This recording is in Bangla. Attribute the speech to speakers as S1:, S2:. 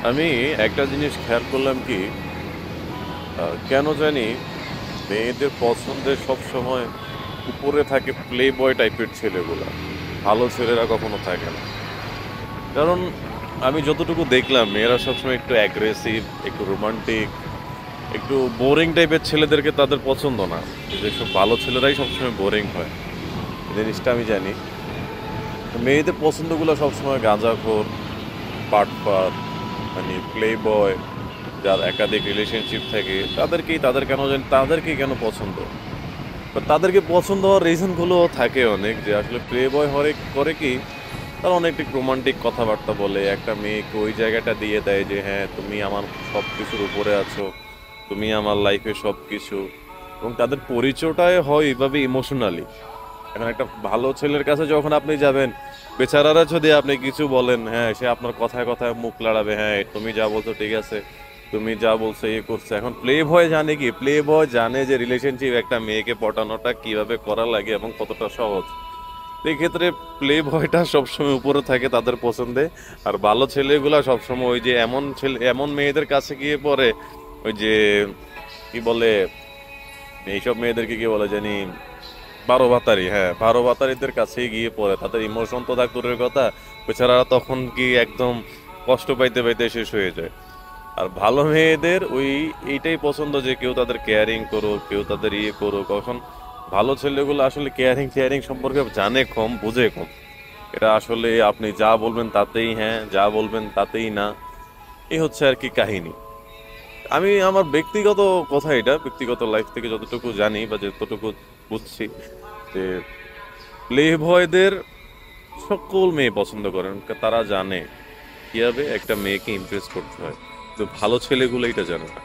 S1: আমি একটা জিনিস খেয়াল করলাম কি, কেন জানি মেয়েদের পছন্দের সব সময় উপরে থাকে প্লে বয় টাইপের ছেলেগুলা, ভালো ছেলেরা কখনো থাকে না। কারণ আমি যতটুকু দেখলাম মেয়েরা সবসময় একটু অ্যাগ্রেসিভ, একটু রোমান্টিক, একটু বোরিং টাইপের ছেলেদেরকে তাদের পছন্দ না। যেসব ভালো ছেলেরাই সবসময় বোরিং হয়, এই জিনিসটা আমি জানি। তো মেয়েদের পছন্দগুলো সবসময় গাঁজাখোর, বাটপার, মানে প্লে বয়, যার একাধিক রিলেশনশিপ থাকে, তাদেরকেই কেন পছন্দ। বা তাদেরকে পছন্দ হওয়ার রিজনগুলো থাকে অনেক, যে আসলে প্লে বয় হরে করে কি, তারা অনেক রোমান্টিক কথাবার্তা বলে, একটা মেয়েকে ওই জায়গাটা দিয়ে দেয় যে হ্যাঁ তুমি আমার সব কিছুর উপরে আছো, তুমি আমার লাইফে সব কিছু। এবং তাদের পরিচয়টাই হয় এইভাবে ইমোশনালি। এখন একটা ভালো ছেলের কাছে যখন আপনি যাবেন, বেচারারা যদি আপনি কিছু বলেন, হ্যাঁ সে আপনার কথায় কথায় মুখ লড়াবে, হ্যাঁ তুমি যা বলছো ঠিক আছে, তুমি যা বলছো ইয়ে করছে। এখন প্লে বয় জানে কি, প্লে বয় জানে যে রিলেশনশিপ একটা মেয়েকে পটানোটা কিভাবে করা লাগে এবং কতটা সহজ। এই ক্ষেত্রে প্লে বয়টা সবসময় উপরে থাকে তাদের পছন্দে। আর ভালো ছেলেগুলা সবসময় ওই যে এমন ছেলে, এমন মেয়েদের কাছে গিয়ে পড়ে, ওই যে কি বলে, এইসব মেয়েদেরকে কি বলে জানি, বারো ভাতারি, হ্যাঁ বারো ভাতারিদের কাছেই গিয়ে পড়ে। তাদের ইমোশন তো থাক দূরের কথা, বেচারা তখন কি একদম কষ্ট পাইতে পাইতে শেষ হয়ে যায়। আর ভালো মেয়েদের ওই এইটাই পছন্দ, যে কেউ তাদের কেয়ারিং করুক, কেউ তাদের ইয়ে করুক। কখন ভালো ছেলেগুলো আসলে কেয়ারিং কেয়ারিং সম্পর্কে জানে কম, বুঝে কম। এটা আসলে আপনি যা বলবেন তাতেই হ্যাঁ, যা বলবেন তাতেই না, এই হচ্ছে আর কি কাহিনী। আমি আমার ব্যক্তিগত কথা, এটা ব্যক্তিগত লাইফ থেকে যতটুকু জানি বা যতটুকু বুঝছি, যে প্লে বয়দের সকল মেয়ে পছন্দ করেন। তারা জানে কিভাবে একটা মেয়েকে ইমপ্রেস করতে হয়, তো ভালো ছেলেগুলো এটা জানে না।